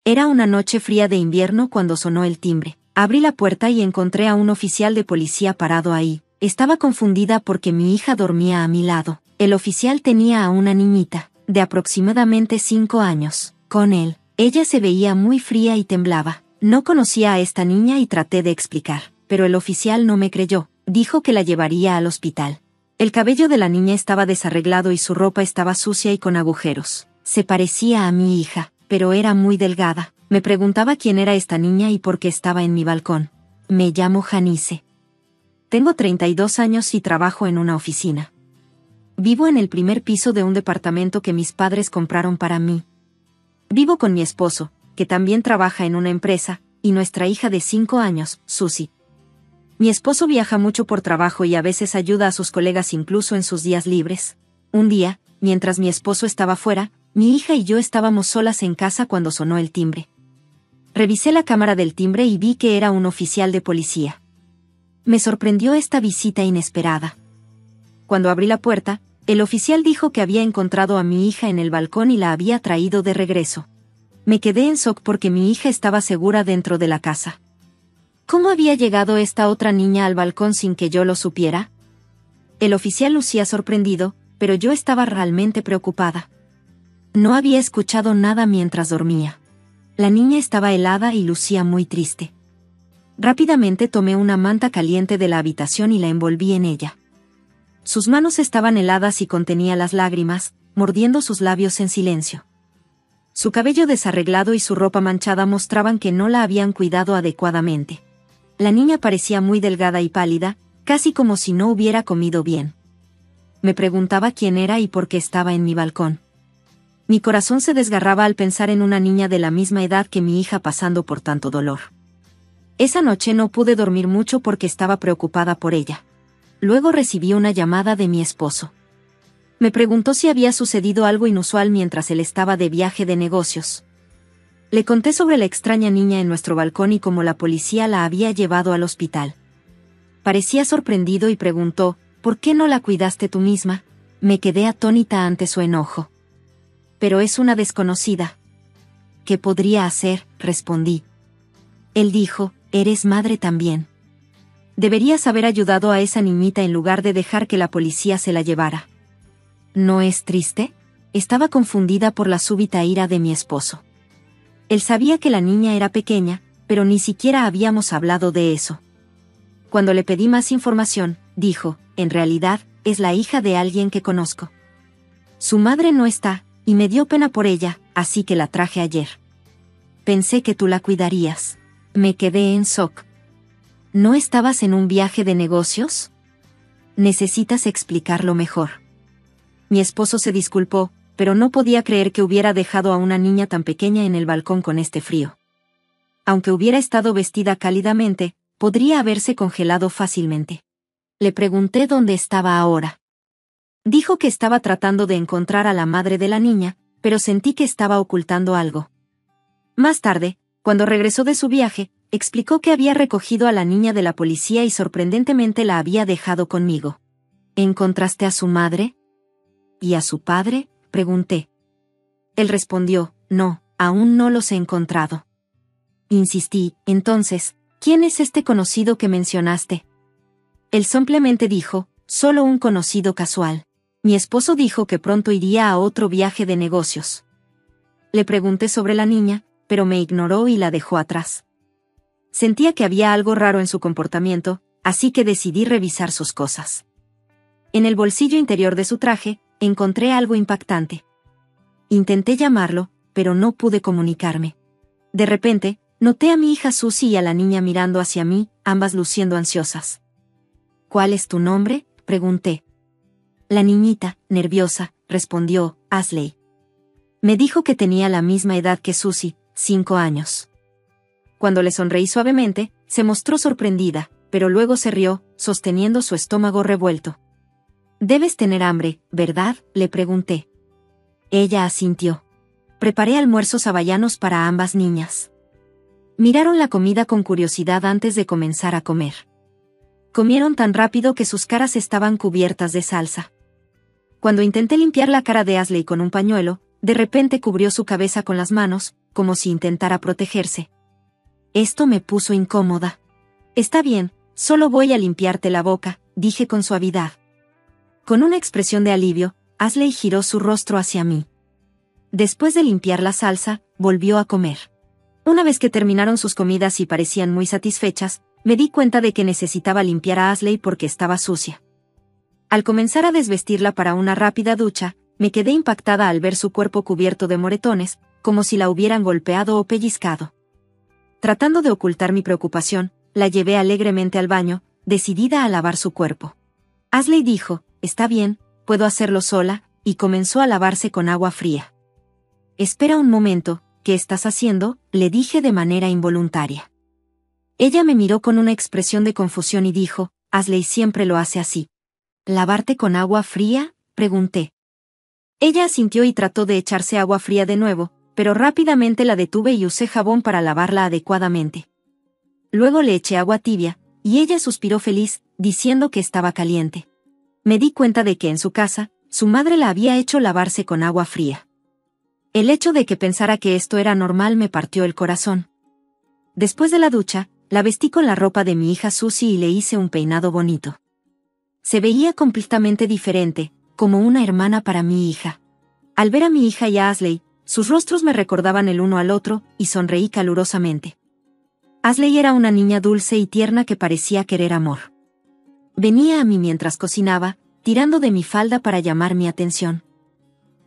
Era una noche fría de invierno cuando sonó el timbre. Abrí la puerta y encontré a un oficial de policía parado ahí. Estaba confundida porque mi hija dormía a mi lado. El oficial tenía a una niñita, de aproximadamente 5 años, con él. Ella se veía muy fría y temblaba. No conocía a esta niña y traté de explicar, pero el oficial no me creyó. Dijo que la llevaría al hospital. El cabello de la niña estaba desarreglado y su ropa estaba sucia y con agujeros. Se parecía a mi hija, pero era muy delgada. Me preguntaba quién era esta niña y por qué estaba en mi balcón. Me llamo Janice. Tengo 32 años y trabajo en una oficina. Vivo en el primer piso de un departamento que mis padres compraron para mí. Vivo con mi esposo, que también trabaja en una empresa, y nuestra hija de 5 años, Susie. Mi esposo viaja mucho por trabajo y a veces ayuda a sus colegas incluso en sus días libres. Un día, mientras mi esposo estaba fuera, mi hija y yo estábamos solas en casa cuando sonó el timbre. Revisé la cámara del timbre y vi que era un oficial de policía. Me sorprendió esta visita inesperada. Cuando abrí la puerta, el oficial dijo que había encontrado a mi hija en el balcón y la había traído de regreso. Me quedé en shock porque mi hija estaba segura dentro de la casa. ¿Cómo había llegado esta otra niña al balcón sin que yo lo supiera? El oficial lucía sorprendido, pero yo estaba realmente preocupada. No había escuchado nada mientras dormía. La niña estaba helada y lucía muy triste. Rápidamente tomé una manta caliente de la habitación y la envolví en ella. Sus manos estaban heladas y contenía las lágrimas, mordiendo sus labios en silencio. Su cabello desarreglado y su ropa manchada mostraban que no la habían cuidado adecuadamente. La niña parecía muy delgada y pálida, casi como si no hubiera comido bien. Me preguntaba quién era y por qué estaba en mi balcón. Mi corazón se desgarraba al pensar en una niña de la misma edad que mi hija pasando por tanto dolor. Esa noche no pude dormir mucho porque estaba preocupada por ella. Luego recibí una llamada de mi esposo. Me preguntó si había sucedido algo inusual mientras él estaba de viaje de negocios. Le conté sobre la extraña niña en nuestro balcón y cómo la policía la había llevado al hospital. Parecía sorprendido y preguntó, ¿por qué no la cuidaste tú misma? Me quedé atónita ante su enojo. Pero es una desconocida. ¿Qué podría hacer?, respondí. Él dijo, eres madre también. Deberías haber ayudado a esa niñita en lugar de dejar que la policía se la llevara. ¿No es triste? Estaba confundida por la súbita ira de mi esposo. Él sabía que la niña era pequeña, pero ni siquiera habíamos hablado de eso. Cuando le pedí más información, dijo, en realidad, es la hija de alguien que conozco. Su madre no está, y me dio pena por ella, así que la traje ayer. Pensé que tú la cuidarías. Me quedé en shock. ¿No estabas en un viaje de negocios? Necesitas explicarlo mejor. Mi esposo se disculpó, pero no podía creer que hubiera dejado a una niña tan pequeña en el balcón con este frío. Aunque hubiera estado vestida cálidamente, podría haberse congelado fácilmente. Le pregunté dónde estaba ahora. Dijo que estaba tratando de encontrar a la madre de la niña, pero sentí que estaba ocultando algo. Más tarde, cuando regresó de su viaje, explicó que había recogido a la niña de la policía y sorprendentemente la había dejado conmigo. ¿Encontraste a su madre? ¿Y a su padre?, pregunté. Él respondió, no, aún no los he encontrado. Insistí, entonces, ¿quién es este conocido que mencionaste? Él simplemente dijo, solo un conocido casual. Mi esposo dijo que pronto iría a otro viaje de negocios. Le pregunté sobre la niña, pero me ignoró y la dejó atrás. Sentía que había algo raro en su comportamiento, así que decidí revisar sus cosas. En el bolsillo interior de su traje, encontré algo impactante. Intenté llamarlo, pero no pude comunicarme. De repente, noté a mi hija Susie y a la niña mirando hacia mí, ambas luciendo ansiosas. ¿Cuál es tu nombre?, pregunté. La niñita, nerviosa, respondió, Ashley. Me dijo que tenía la misma edad que Susie, 5 años. Cuando le sonreí suavemente, se mostró sorprendida, pero luego se rió, sosteniendo su estómago revuelto. Debes tener hambre, ¿verdad?, le pregunté. Ella asintió. Preparé almuerzos hawaianos para ambas niñas. Miraron la comida con curiosidad antes de comenzar a comer. Comieron tan rápido que sus caras estaban cubiertas de salsa. Cuando intenté limpiar la cara de Ashley con un pañuelo, de repente cubrió su cabeza con las manos, como si intentara protegerse. Esto me puso incómoda. Está bien, solo voy a limpiarte la boca, dije con suavidad. Con una expresión de alivio, Ashley giró su rostro hacia mí. Después de limpiar la salsa, volvió a comer. Una vez que terminaron sus comidas y parecían muy satisfechas, me di cuenta de que necesitaba limpiar a Ashley porque estaba sucia. Al comenzar a desvestirla para una rápida ducha, me quedé impactada al ver su cuerpo cubierto de moretones, como si la hubieran golpeado o pellizcado. Tratando de ocultar mi preocupación, la llevé alegremente al baño, decidida a lavar su cuerpo. Ashley dijo, «Está bien, puedo hacerlo sola», y comenzó a lavarse con agua fría. «Espera un momento, ¿qué estás haciendo?», le dije de manera involuntaria. Ella me miró con una expresión de confusión y dijo, «Ashley siempre lo hace así». «¿Lavarte con agua fría?», pregunté. Ella asintió y trató de echarse agua fría de nuevo, pero rápidamente la detuve y usé jabón para lavarla adecuadamente. Luego le eché agua tibia, y ella suspiró feliz, diciendo que estaba caliente. Me di cuenta de que en su casa, su madre la había hecho lavarse con agua fría. El hecho de que pensara que esto era normal me partió el corazón. Después de la ducha, la vestí con la ropa de mi hija Susie y le hice un peinado bonito. Se veía completamente diferente, como una hermana para mi hija. Al ver a mi hija y a Ashley, sus rostros me recordaban el uno al otro, y sonreí calurosamente. Ashley era una niña dulce y tierna que parecía querer amor. Venía a mí mientras cocinaba, tirando de mi falda para llamar mi atención.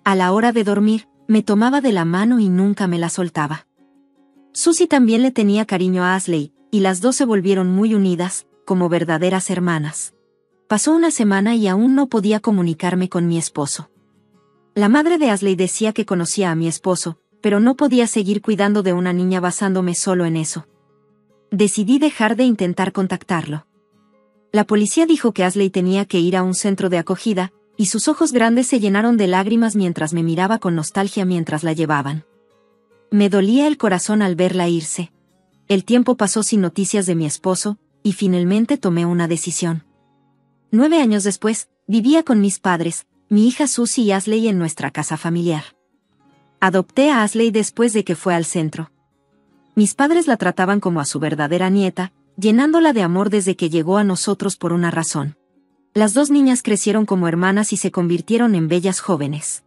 A la hora de dormir, me tomaba de la mano y nunca me la soltaba. Susie también le tenía cariño a Ashley, y las dos se volvieron muy unidas, como verdaderas hermanas. Pasó una semana y aún no podía comunicarme con mi esposo. La madre de Ashley decía que conocía a mi esposo, pero no podía seguir cuidando de una niña basándome solo en eso. Decidí dejar de intentar contactarlo. La policía dijo que Ashley tenía que ir a un centro de acogida, y sus ojos grandes se llenaron de lágrimas mientras me miraba con nostalgia mientras la llevaban. Me dolía el corazón al verla irse. El tiempo pasó sin noticias de mi esposo, y finalmente tomé una decisión. 9 años después, vivía con mis padres, mi hija Susie y Ashley en nuestra casa familiar. Adopté a Ashley después de que fue al centro. Mis padres la trataban como a su verdadera nieta, llenándola de amor desde que llegó a nosotros por una razón. Las dos niñas crecieron como hermanas y se convirtieron en bellas jóvenes.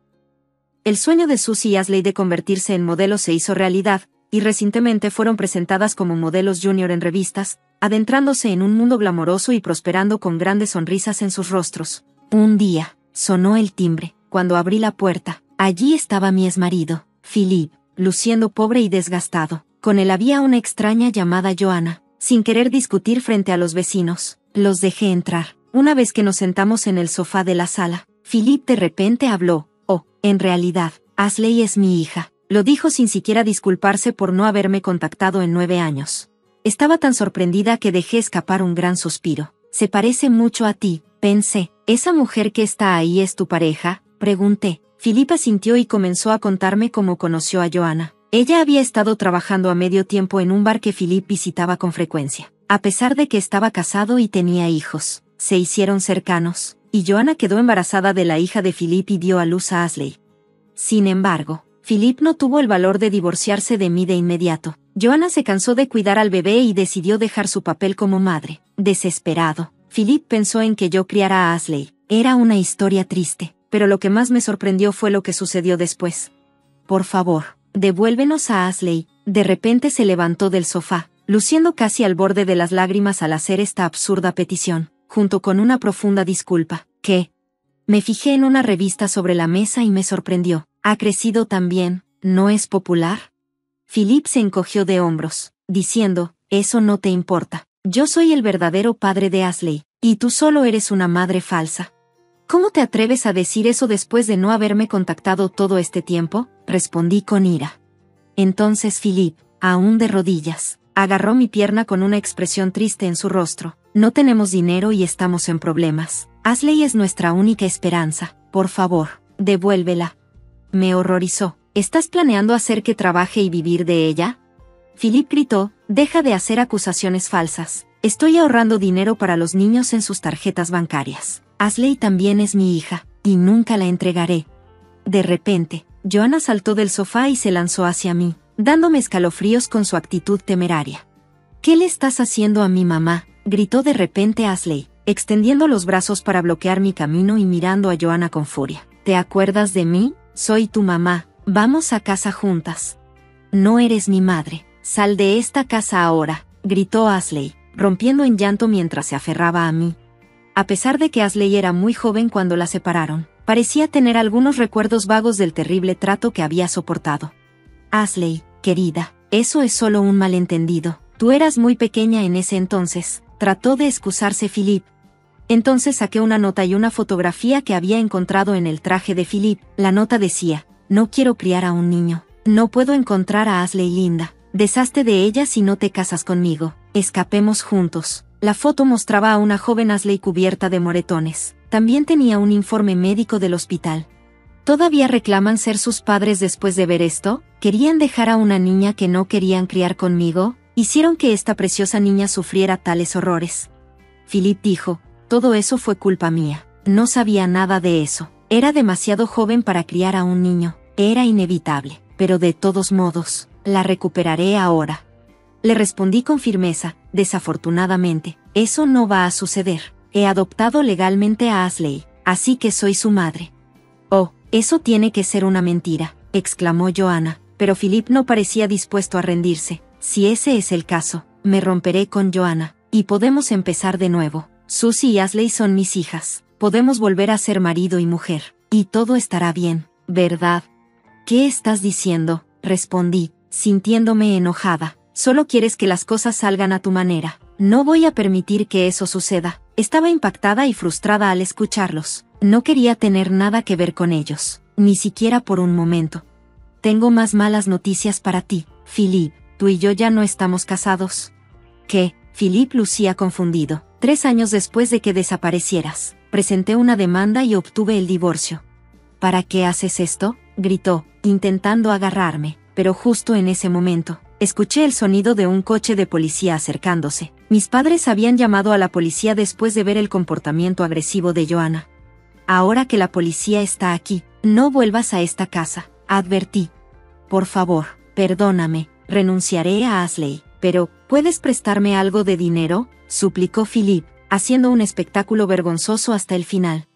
El sueño de Susie y Ashley de convertirse en modelos se hizo realidad, y recientemente fueron presentadas como modelos junior en revistas, adentrándose en un mundo glamoroso y prosperando con grandes sonrisas en sus rostros. Un día, sonó el timbre. Cuando abrí la puerta, allí estaba mi exmarido, Philip, luciendo pobre y desgastado. Con él había una extraña llamada Joanna. Sin querer discutir frente a los vecinos, los dejé entrar. Una vez que nos sentamos en el sofá de la sala, Philip de repente habló. «Oh, en realidad, Ashley es mi hija», lo dijo sin siquiera disculparse por no haberme contactado en 9 años. Estaba tan sorprendida que dejé escapar un gran suspiro. «Se parece mucho a ti», pensé. «¿Esa mujer que está ahí es tu pareja?», pregunté. Philip asintió y comenzó a contarme cómo conoció a Joanna. Ella había estado trabajando a medio tiempo en un bar que Philip visitaba con frecuencia. A pesar de que estaba casado y tenía hijos, se hicieron cercanos, y Joanna quedó embarazada de la hija de Philip y dio a luz a Ashley. Sin embargo, Philip no tuvo el valor de divorciarse de mí de inmediato. Joanna se cansó de cuidar al bebé y decidió dejar su papel como madre. Desesperado, Philip pensó en que yo criara a Ashley. Era una historia triste, pero lo que más me sorprendió fue lo que sucedió después. «Por favor, devuélvenos a Ashley», de repente se levantó del sofá, luciendo casi al borde de las lágrimas al hacer esta absurda petición, junto con una profunda disculpa. «¿Qué?». Me fijé en una revista sobre la mesa y me sorprendió. «¿Ha crecido también? ¿No es popular?». Philip se encogió de hombros, diciendo, «Eso no te importa. Yo soy el verdadero padre de Ashley, y tú solo eres una madre falsa». «¿Cómo te atreves a decir eso después de no haberme contactado todo este tiempo?», respondí con ira. Entonces Philip, aún de rodillas, agarró mi pierna con una expresión triste en su rostro. «No tenemos dinero y estamos en problemas. Ashley es nuestra única esperanza. Por favor, devuélvela». Me horrorizó. «¿Estás planeando hacer que trabaje y vivir de ella?». Philip gritó, «Deja de hacer acusaciones falsas. Estoy ahorrando dinero para los niños en sus tarjetas bancarias. Ashley también es mi hija, y nunca la entregaré». De repente, Joanna saltó del sofá y se lanzó hacia mí. dándome escalofríos con su actitud temeraria. ¿Qué le estás haciendo a mi mamá?, gritó de repente Ashley, extendiendo los brazos para bloquear mi camino y mirando a Joanna con furia. ¿Te acuerdas de mí? Soy tu mamá, vamos a casa juntas. No eres mi madre, sal de esta casa ahora, gritó Ashley, rompiendo en llanto mientras se aferraba a mí. A pesar de que Ashley era muy joven cuando la separaron, parecía tener algunos recuerdos vagos del terrible trato que había soportado. Ashley, querida, eso es solo un malentendido, tú eras muy pequeña en ese entonces, trató de excusarse Philip. Entonces saqué una nota y una fotografía que había encontrado en el traje de Philip. La nota decía: no quiero criar a un niño, no puedo encontrar a Ashley linda, deshazte de ella si no te casas conmigo, escapemos juntos. La foto mostraba a una joven Ashley cubierta de moretones. También tenía un informe médico del hospital. ¿Todavía reclaman ser sus padres después de ver esto? ¿Querían dejar a una niña que no querían criar conmigo? ¿Hicieron que esta preciosa niña sufriera tales horrores? Philip dijo: todo eso fue culpa mía. No sabía nada de eso. Era demasiado joven para criar a un niño. Era inevitable. Pero de todos modos, la recuperaré ahora. Le respondí con firmeza: desafortunadamente, eso no va a suceder. He adoptado legalmente a Ashley, así que soy su madre. Oh, eso tiene que ser una mentira, exclamó Joanna, pero Philip no parecía dispuesto a rendirse. Si ese es el caso, me romperé con Joanna, y podemos empezar de nuevo. Susie y Ashley son mis hijas, podemos volver a ser marido y mujer, y todo estará bien, ¿verdad? ¿Qué estás diciendo?, respondí, sintiéndome enojada. Solo quieres que las cosas salgan a tu manera. No voy a permitir que eso suceda. Estaba impactada y frustrada al escucharlos. No quería tener nada que ver con ellos, ni siquiera por un momento. Tengo más malas noticias para ti, Philip. Tú y yo ya no estamos casados. ¿Qué? Philip lucía confundido. 3 años después de que desaparecieras, presenté una demanda y obtuve el divorcio. ¿Para qué haces esto?, gritó, intentando agarrarme, pero justo en ese momento, escuché el sonido de un coche de policía acercándose. Mis padres habían llamado a la policía después de ver el comportamiento agresivo de Joanna. Ahora que la policía está aquí, no vuelvas a esta casa, advertí. Por favor, perdóname, renunciaré a Ashley, pero, ¿puedes prestarme algo de dinero?, suplicó Philip, haciendo un espectáculo vergonzoso hasta el final.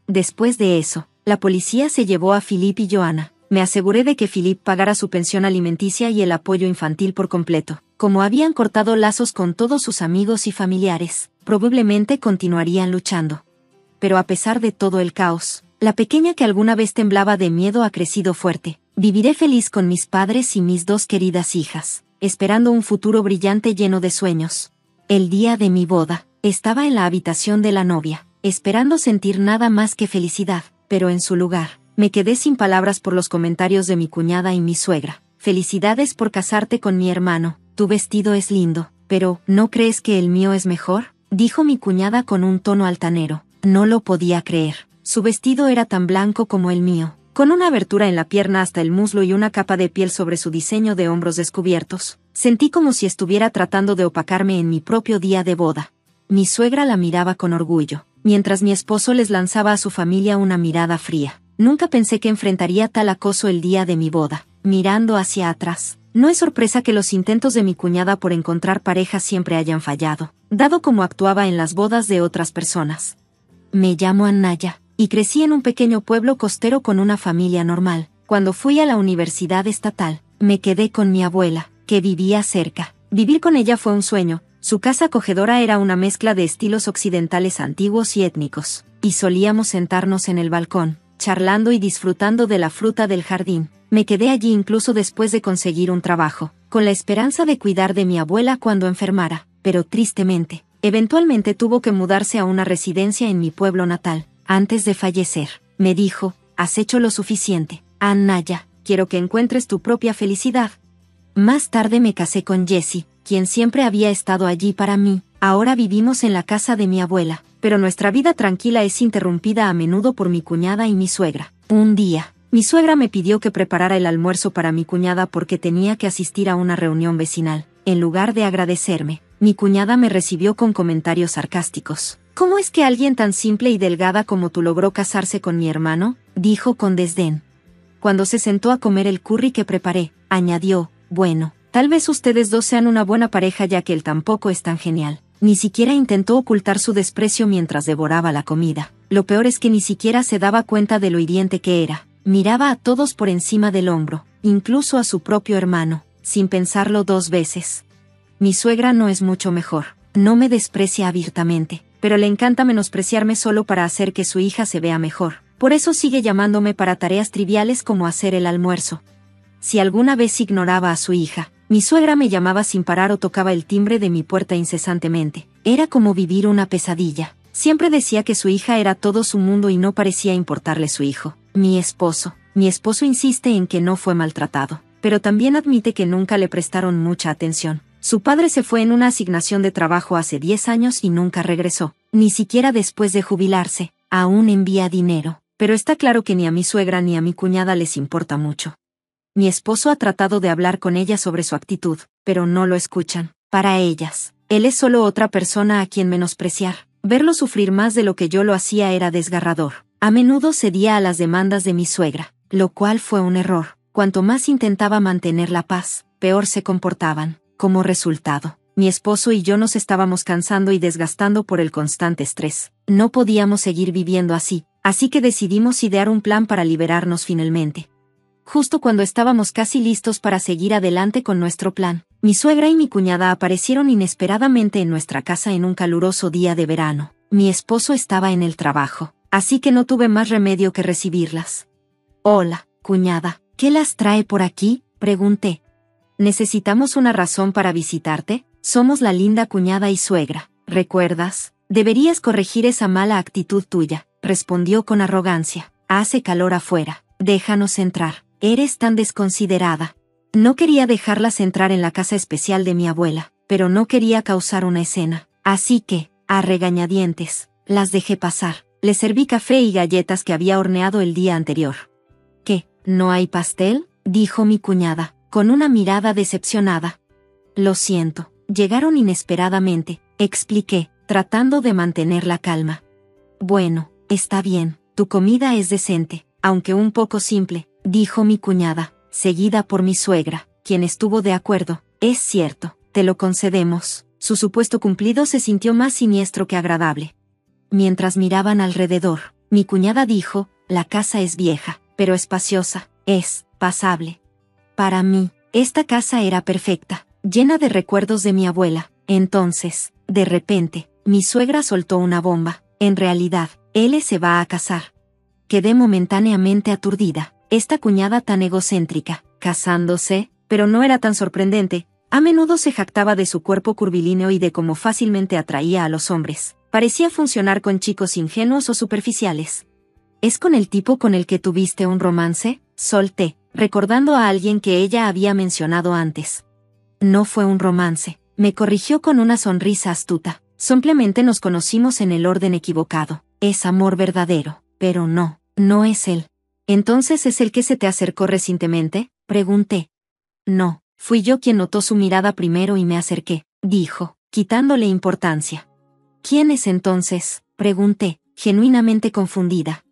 Después de eso, la policía se llevó a Philip y Joanna. Me aseguré de que Philip pagara su pensión alimenticia y el apoyo infantil por completo. Como habían cortado lazos con todos sus amigos y familiares, probablemente continuarían luchando. Pero a pesar de todo el caos, la pequeña que alguna vez temblaba de miedo ha crecido fuerte. Viviré feliz con mis padres y mis 2 queridas hijas, esperando un futuro brillante lleno de sueños. El día de mi boda, estaba en la habitación de la novia, esperando sentir nada más que felicidad, pero en su lugar, me quedé sin palabras por los comentarios de mi cuñada y mi suegra. Felicidades por casarte con mi hermano, tu vestido es lindo, pero, ¿no crees que el mío es mejor?, dijo mi cuñada con un tono altanero. No lo podía creer. Su vestido era tan blanco como el mío, con una abertura en la pierna hasta el muslo y una capa de piel sobre su diseño de hombros descubiertos. Sentí como si estuviera tratando de opacarme en mi propio día de boda. Mi suegra la miraba con orgullo, mientras mi esposo les lanzaba a su familia una mirada fría. Nunca pensé que enfrentaría tal acoso el día de mi boda. Mirando hacia atrás, no es sorpresa que los intentos de mi cuñada por encontrar pareja siempre hayan fallado, dado como actuaba en las bodas de otras personas. Me llamo Anaya, y crecí en un pequeño pueblo costero con una familia normal. Cuando fui a la universidad estatal, me quedé con mi abuela, que vivía cerca. Vivir con ella fue un sueño. Su casa acogedora era una mezcla de estilos occidentales antiguos y étnicos, y solíamos sentarnos en el balcón, charlando y disfrutando de la fruta del jardín. Me quedé allí incluso después de conseguir un trabajo, con la esperanza de cuidar de mi abuela cuando enfermara, pero tristemente, eventualmente tuvo que mudarse a una residencia en mi pueblo natal. Antes de fallecer, me dijo: has hecho lo suficiente, Anaya, quiero que encuentres tu propia felicidad. Más tarde me casé con Jesse, quien siempre había estado allí para mí. Ahora vivimos en la casa de mi abuela, pero nuestra vida tranquila es interrumpida a menudo por mi cuñada y mi suegra. Un día, mi suegra me pidió que preparara el almuerzo para mi cuñada porque tenía que asistir a una reunión vecinal. En lugar de agradecerme, mi cuñada me recibió con comentarios sarcásticos. ¿Cómo es que alguien tan simple y delgada como tú logró casarse con mi hermano?, dijo con desdén. Cuando se sentó a comer el curry que preparé, añadió: Bueno, tal vez ustedes dos sean una buena pareja ya que él tampoco es tan genial. Ni siquiera intentó ocultar su desprecio mientras devoraba la comida. Lo peor es que ni siquiera se daba cuenta de lo hiriente que era. Miraba a todos por encima del hombro, incluso a su propio hermano, sin pensarlo 2 veces. Mi suegra no es mucho mejor. No me desprecia abiertamente, pero le encanta menospreciarme solo para hacer que su hija se vea mejor. Por eso sigue llamándome para tareas triviales como hacer el almuerzo. Si alguna vez ignoraba a su hija, mi suegra me llamaba sin parar o tocaba el timbre de mi puerta incesantemente. Era como vivir una pesadilla. Siempre decía que su hija era todo su mundo y no parecía importarle su hijo. Mi esposo insiste en que no fue maltratado, pero también admite que nunca le prestaron mucha atención. Su padre se fue en una asignación de trabajo hace 10 años y nunca regresó, ni siquiera después de jubilarse. Aún envía dinero, pero está claro que ni a mi suegra ni a mi cuñada les importa mucho. Mi esposo ha tratado de hablar con ella sobre su actitud, pero no lo escuchan. Para ellas, él es solo otra persona a quien menospreciar. Verlo sufrir más de lo que yo lo hacía era desgarrador. A menudo cedía a las demandas de mi suegra, lo cual fue un error. Cuanto más intentaba mantener la paz, peor se comportaban. Como resultado, mi esposo y yo nos estábamos cansando y desgastando por el constante estrés. No podíamos seguir viviendo así que decidimos idear un plan para liberarnos finalmente. Justo cuando estábamos casi listos para seguir adelante con nuestro plan, mi suegra y mi cuñada aparecieron inesperadamente en nuestra casa en un caluroso día de verano. Mi esposo estaba en el trabajo, así que no tuve más remedio que recibirlas. «Hola, cuñada, ¿qué las trae por aquí?», pregunté. «¿Necesitamos una razón para visitarte? Somos la linda cuñada y suegra, ¿recuerdas? Deberías corregir esa mala actitud tuya», respondió con arrogancia. «Hace calor afuera, déjanos entrar. Eres tan desconsiderada». No quería dejarlas entrar en la casa especial de mi abuela, pero no quería causar una escena. Así que, a regañadientes, las dejé pasar. Les serví café y galletas que había horneado el día anterior. «¿Qué, no hay pastel?», dijo mi cuñada, con una mirada decepcionada. «Lo siento, llegaron inesperadamente», expliqué, tratando de mantener la calma. «Bueno, está bien, tu comida es decente, aunque un poco simple», dijo mi cuñada, seguida por mi suegra, quien estuvo de acuerdo. «Es cierto, te lo concedemos». Su supuesto cumplido se sintió más siniestro que agradable. Mientras miraban alrededor, mi cuñada dijo: «La casa es vieja, pero espaciosa, es pasable». Para mí, esta casa era perfecta, llena de recuerdos de mi abuela. Entonces, de repente, mi suegra soltó una bomba. «En realidad, él se va a casar». Quedé momentáneamente aturdida. Esta cuñada tan egocéntrica, casándose, pero no era tan sorprendente. A menudo se jactaba de su cuerpo curvilíneo y de cómo fácilmente atraía a los hombres. Parecía funcionar con chicos ingenuos o superficiales. «¿Es con el tipo con el que tuviste un romance?», solté, recordando a alguien que ella había mencionado antes. «No fue un romance», me corrigió con una sonrisa astuta. «Simplemente nos conocimos en el orden equivocado. Es amor verdadero, pero no es él». «¿Entonces es el que se te acercó recientemente?», pregunté. «No, fui yo quien notó su mirada primero y me acerqué», dijo, quitándole importancia. «¿Quién es entonces?», pregunté, genuinamente confundida.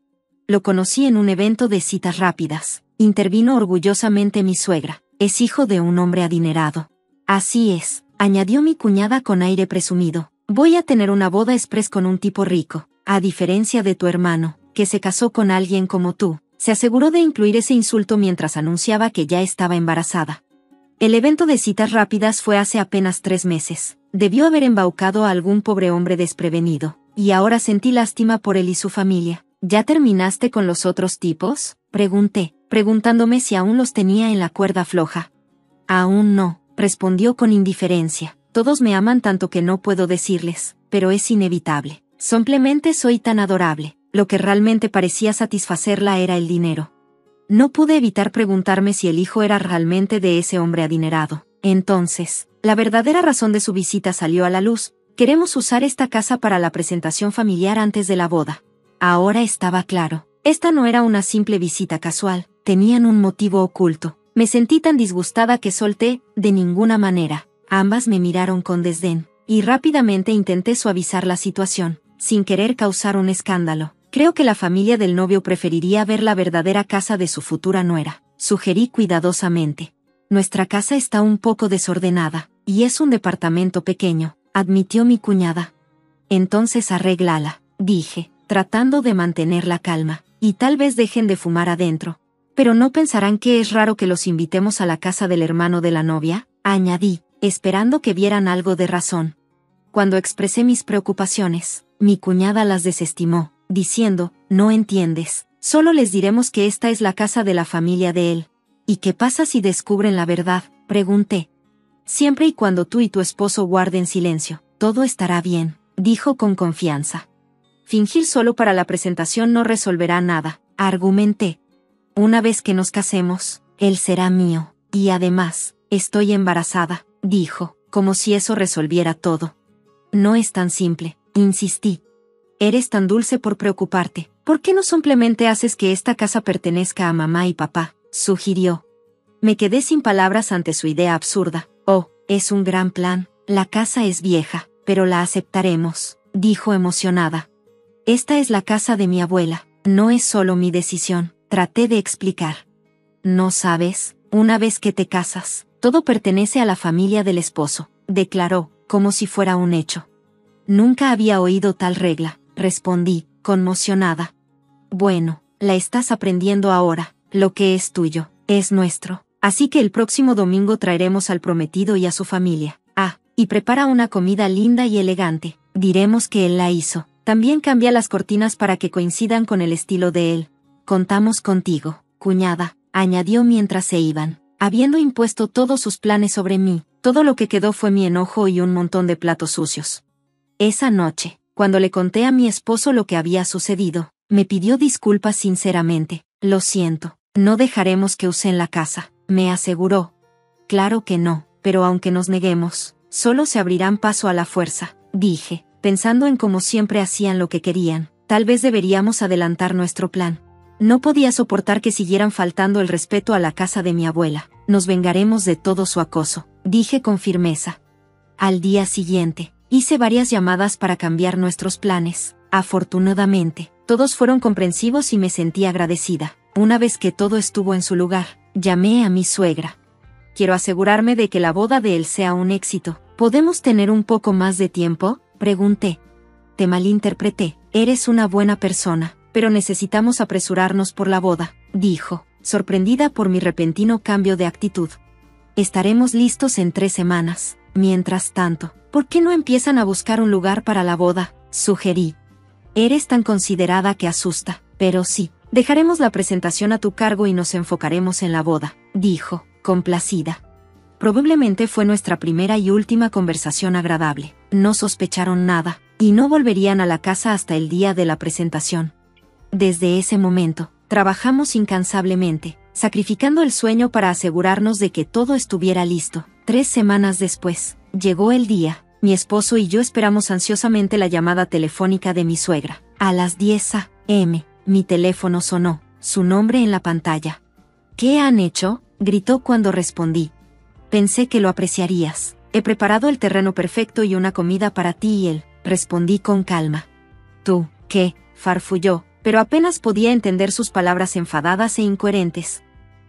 «Lo conocí en un evento de citas rápidas», intervino orgullosamente mi suegra. «Es hijo de un hombre adinerado». «Así es», añadió mi cuñada con aire presumido. «Voy a tener una boda express con un tipo rico, a diferencia de tu hermano, que se casó con alguien como tú». Se aseguró de incluir ese insulto mientras anunciaba que ya estaba embarazada. El evento de citas rápidas fue hace apenas 3 meses. Debió haber embaucado a algún pobre hombre desprevenido, y ahora sentí lástima por él y su familia. «¿Ya terminaste con los otros tipos?», pregunté, preguntándome si aún los tenía en la cuerda floja. «Aún no», respondió con indiferencia. «Todos me aman tanto que no puedo decirles, pero es inevitable. Simplemente soy tan adorable». Lo que realmente parecía satisfacerla era el dinero. No pude evitar preguntarme si el hijo era realmente de ese hombre adinerado. Entonces, la verdadera razón de su visita salió a la luz. «Queremos usar esta casa para la presentación familiar antes de la boda». Ahora estaba claro. Esta no era una simple visita casual, tenían un motivo oculto. Me sentí tan disgustada que solté: «De ninguna manera». Ambas me miraron con desdén, y rápidamente intenté suavizar la situación, sin querer causar un escándalo. «Creo que la familia del novio preferiría ver la verdadera casa de su futura nuera», sugerí cuidadosamente. Nuestra casa está un poco desordenada, y es un departamento pequeño, admitió mi cuñada. Entonces arréglala, dije, tratando de mantener la calma, y tal vez dejen de fumar adentro. Pero ¿no pensarán que es raro que los invitemos a la casa del hermano de la novia?, añadí, esperando que vieran algo de razón. Cuando expresé mis preocupaciones, mi cuñada las desestimó, diciendo, no entiendes, solo les diremos que esta es la casa de la familia de él. ¿Y qué pasa si descubren la verdad?, pregunté. Siempre y cuando tú y tu esposo guarden silencio, todo estará bien, dijo con confianza. Fingir solo para la presentación no resolverá nada, argumenté. Una vez que nos casemos, él será mío, y además, estoy embarazada, dijo, como si eso resolviera todo. No es tan simple, insistí. Eres tan dulce por preocuparte, ¿por qué no simplemente haces que esta casa pertenezca a mamá y papá?, sugirió. Me quedé sin palabras ante su idea absurda. Oh, es un gran plan, la casa es vieja, pero la aceptaremos, dijo emocionada. Esta es la casa de mi abuela, no es solo mi decisión, traté de explicar. No sabes, una vez que te casas, todo pertenece a la familia del esposo, declaró, como si fuera un hecho. Nunca había oído tal regla, respondí, conmocionada. Bueno, la estás aprendiendo ahora, lo que es tuyo, es nuestro, así que el próximo domingo traeremos al prometido y a su familia. Ah, y prepara una comida linda y elegante, diremos que él la hizo. También cambia las cortinas para que coincidan con el estilo de él. Contamos contigo, cuñada, añadió mientras se iban. Habiendo impuesto todos sus planes sobre mí, todo lo que quedó fue mi enojo y un montón de platos sucios. Esa noche, cuando le conté a mi esposo lo que había sucedido, me pidió disculpas sinceramente. Lo siento, no dejaremos que usen la casa, me aseguró. Claro que no, pero aunque nos neguemos, solo se abrirán paso a la fuerza, dije, pensando en cómo siempre hacían lo que querían. Tal vez deberíamos adelantar nuestro plan. No podía soportar que siguieran faltando el respeto a la casa de mi abuela. Nos vengaremos de todo su acoso, dije con firmeza. Al día siguiente, hice varias llamadas para cambiar nuestros planes. Afortunadamente, todos fueron comprensivos y me sentí agradecida. Una vez que todo estuvo en su lugar, llamé a mi suegra. Quiero asegurarme de que la boda de él sea un éxito. ¿Podemos tener un poco más de tiempo?, pregunté. Te malinterpreté, eres una buena persona, pero necesitamos apresurarnos por la boda, dijo, sorprendida por mi repentino cambio de actitud. Estaremos listos en 3 semanas. Mientras tanto, ¿por qué no empiezan a buscar un lugar para la boda?, sugerí. Eres tan considerada que asusta, pero sí, dejaremos la presentación a tu cargo y nos enfocaremos en la boda, dijo, complacida. Probablemente fue nuestra primera y última conversación agradable. No sospecharon nada, y no volverían a la casa hasta el día de la presentación. Desde ese momento, trabajamos incansablemente, sacrificando el sueño para asegurarnos de que todo estuviera listo. 3 semanas después, llegó el día. Mi esposo y yo esperamos ansiosamente la llamada telefónica de mi suegra. A las 10 a.m., mi teléfono sonó, su nombre en la pantalla. ¿Qué han hecho?, gritó cuando respondí. Pensé que lo apreciarías. He preparado el terreno perfecto y una comida para ti y él, respondí con calma. ¿Tú, qué?, farfulló, pero apenas podía entender sus palabras enfadadas e incoherentes.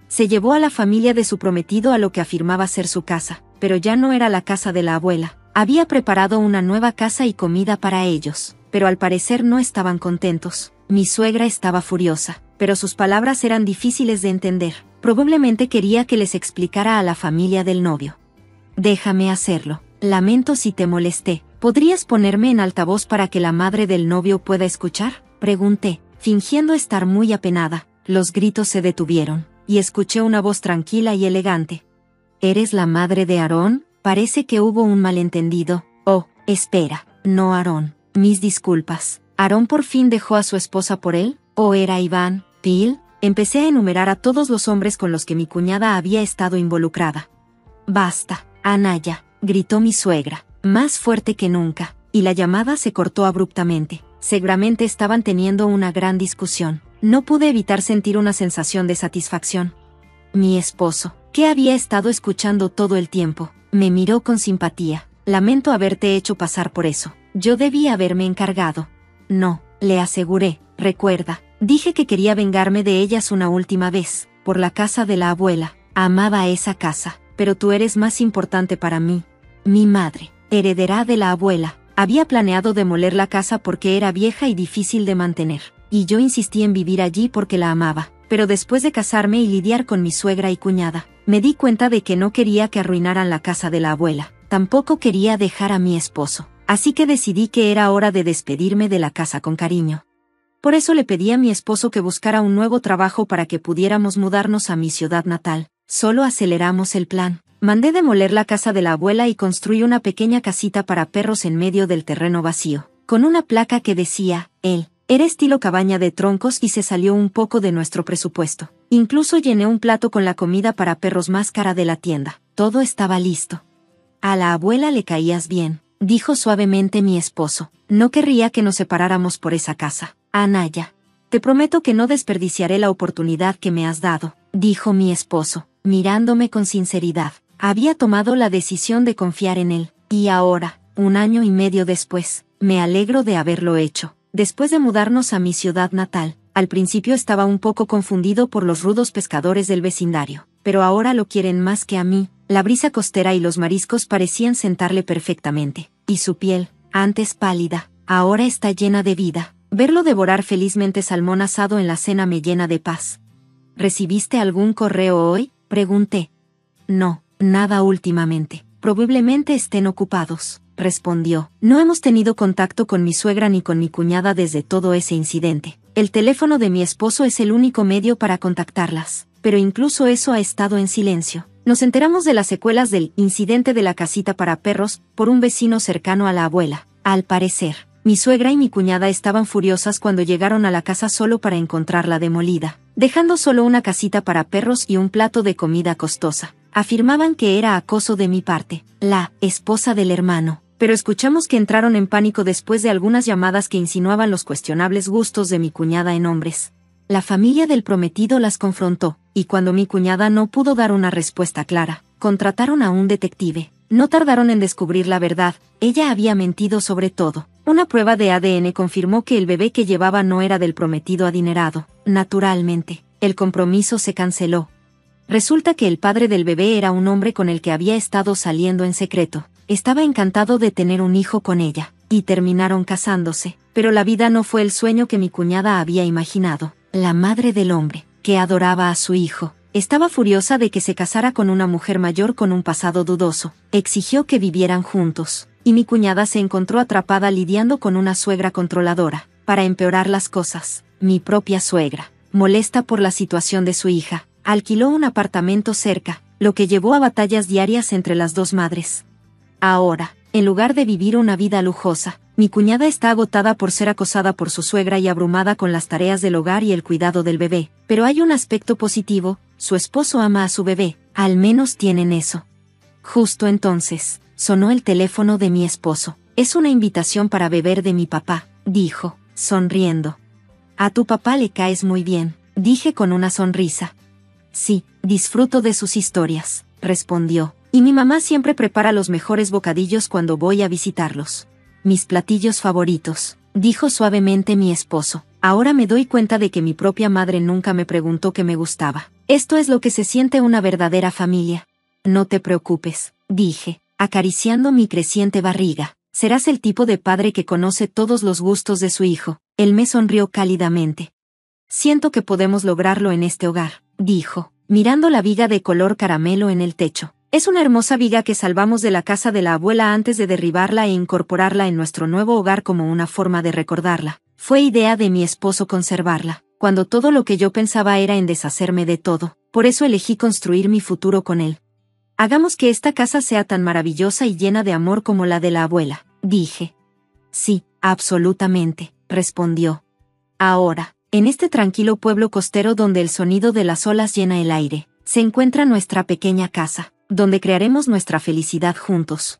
Se llevó a la familia de su prometido a lo que afirmaba ser su casa, pero ya no era la casa de la abuela. Había preparado una nueva casa y comida para ellos, pero al parecer no estaban contentos. Mi suegra estaba furiosa, pero sus palabras eran difíciles de entender. Probablemente quería que les explicara a la familia del novio. Déjame hacerlo. Lamento si te molesté. ¿Podrías ponerme en altavoz para que la madre del novio pueda escuchar?, pregunté, fingiendo estar muy apenada. Los gritos se detuvieron, y escuché una voz tranquila y elegante. ¿Eres la madre de Aarón? Parece que hubo un malentendido. Oh, espera, no Aarón. Mis disculpas. ¿Aarón por fin dejó a su esposa por él? ¿O era Iván, Phil? Empecé a enumerar a todos los hombres con los que mi cuñada había estado involucrada. Basta, Anaya, gritó mi suegra, más fuerte que nunca, y la llamada se cortó abruptamente. Seguramente estaban teniendo una gran discusión. No pude evitar sentir una sensación de satisfacción. Mi esposo, que había estado escuchando todo el tiempo, me miró con simpatía. Lamento haberte hecho pasar por eso. Yo debí haberme encargado. No, le aseguré, recuerda, dije que quería vengarme de ellas una última vez, por la casa de la abuela. Amaba esa casa, pero tú eres más importante para mí. Mi madre, heredera de la abuela, había planeado demoler la casa porque era vieja y difícil de mantener, y yo insistí en vivir allí porque la amaba. Pero después de casarme y lidiar con mi suegra y cuñada, me di cuenta de que no quería que arruinaran la casa de la abuela. Tampoco quería dejar a mi esposo. Así que decidí que era hora de despedirme de la casa con cariño. Por eso le pedí a mi esposo que buscara un nuevo trabajo para que pudiéramos mudarnos a mi ciudad natal. Solo aceleramos el plan. Mandé demoler la casa de la abuela y construí una pequeña casita para perros en medio del terreno vacío, con una placa que decía, él. Era estilo cabaña de troncos y se salió un poco de nuestro presupuesto. Incluso llené un plato con la comida para perros más cara de la tienda. Todo estaba listo. A la abuela le caías bien, dijo suavemente mi esposo. No querría que nos separáramos por esa casa. Anaya, te prometo que no desperdiciaré la oportunidad que me has dado, dijo mi esposo, mirándome con sinceridad. Había tomado la decisión de confiar en él, y ahora, 1 año y medio después, me alegro de haberlo hecho. Después de mudarnos a mi ciudad natal, al principio estaba un poco confundido por los rudos pescadores del vecindario, pero ahora lo quieren más que a mí. La brisa costera y los mariscos parecían sentarle perfectamente, y su piel, antes pálida, ahora está llena de vida. Verlo devorar felizmente salmón asado en la cena me llena de paz. ¿Recibiste algún correo hoy?, pregunté. No, nada últimamente. Probablemente estén ocupados, respondió. No hemos tenido contacto con mi suegra ni con mi cuñada desde todo ese incidente. El teléfono de mi esposo es el único medio para contactarlas, pero incluso eso ha estado en silencio. Nos enteramos de las secuelas del incidente de la casita para perros por un vecino cercano a la abuela. Al parecer, mi suegra y mi cuñada estaban furiosas cuando llegaron a la casa solo para encontrarla demolida, dejando solo una casita para perros y un plato de comida costosa. Afirmaban que era acoso de mi parte, la esposa del hermano, pero escuchamos que entraron en pánico después de algunas llamadas que insinuaban los cuestionables gustos de mi cuñada en hombres. La familia del prometido las confrontó, y cuando mi cuñada no pudo dar una respuesta clara, contrataron a un detective. No tardaron en descubrir la verdad, ella había mentido sobre todo. Una prueba de ADN confirmó que el bebé que llevaba no era del prometido adinerado. Naturalmente, el compromiso se canceló. Resulta que el padre del bebé era un hombre con el que había estado saliendo en secreto. Estaba encantado de tener un hijo con ella, y terminaron casándose. Pero la vida no fue el sueño que mi cuñada había imaginado. La madre del hombre, que adoraba a su hijo, estaba furiosa de que se casara con una mujer mayor con un pasado dudoso. Exigió que vivieran juntos, y mi cuñada se encontró atrapada lidiando con una suegra controladora. Para empeorar las cosas, mi propia suegra, molesta por la situación de su hija, alquiló un apartamento cerca, lo que llevó a batallas diarias entre las dos madres. Ahora, en lugar de vivir una vida lujosa, mi cuñada está agotada por ser acosada por su suegra y abrumada con las tareas del hogar y el cuidado del bebé. Pero hay un aspecto positivo, su esposo ama a su bebé, al menos tienen eso. Justo entonces, sonó el teléfono de mi esposo. Es una invitación para beber de mi papá, dijo, sonriendo. A tu papá le caes muy bien, dije con una sonrisa. Sí, disfruto de sus historias, respondió. Y mi mamá siempre prepara los mejores bocadillos cuando voy a visitarlos. Mis platillos favoritos, dijo suavemente mi esposo. Ahora me doy cuenta de que mi propia madre nunca me preguntó qué me gustaba. Esto es lo que se siente una verdadera familia. No te preocupes, dije, acariciando mi creciente barriga. Serás el tipo de padre que conoce todos los gustos de su hijo. Él me sonrió cálidamente. Siento que podemos lograrlo en este hogar, dijo, mirando la viga de color caramelo en el techo. Es una hermosa viga que salvamos de la casa de la abuela antes de derribarla e incorporarla en nuestro nuevo hogar como una forma de recordarla. Fue idea de mi esposo conservarla, cuando todo lo que yo pensaba era en deshacerme de todo. Por eso elegí construir mi futuro con él. Hagamos que esta casa sea tan maravillosa y llena de amor como la de la abuela, dije. Sí, absolutamente, respondió. Ahora, en este tranquilo pueblo costero donde el sonido de las olas llena el aire, se encuentra nuestra pequeña casa, donde crearemos nuestra felicidad juntos.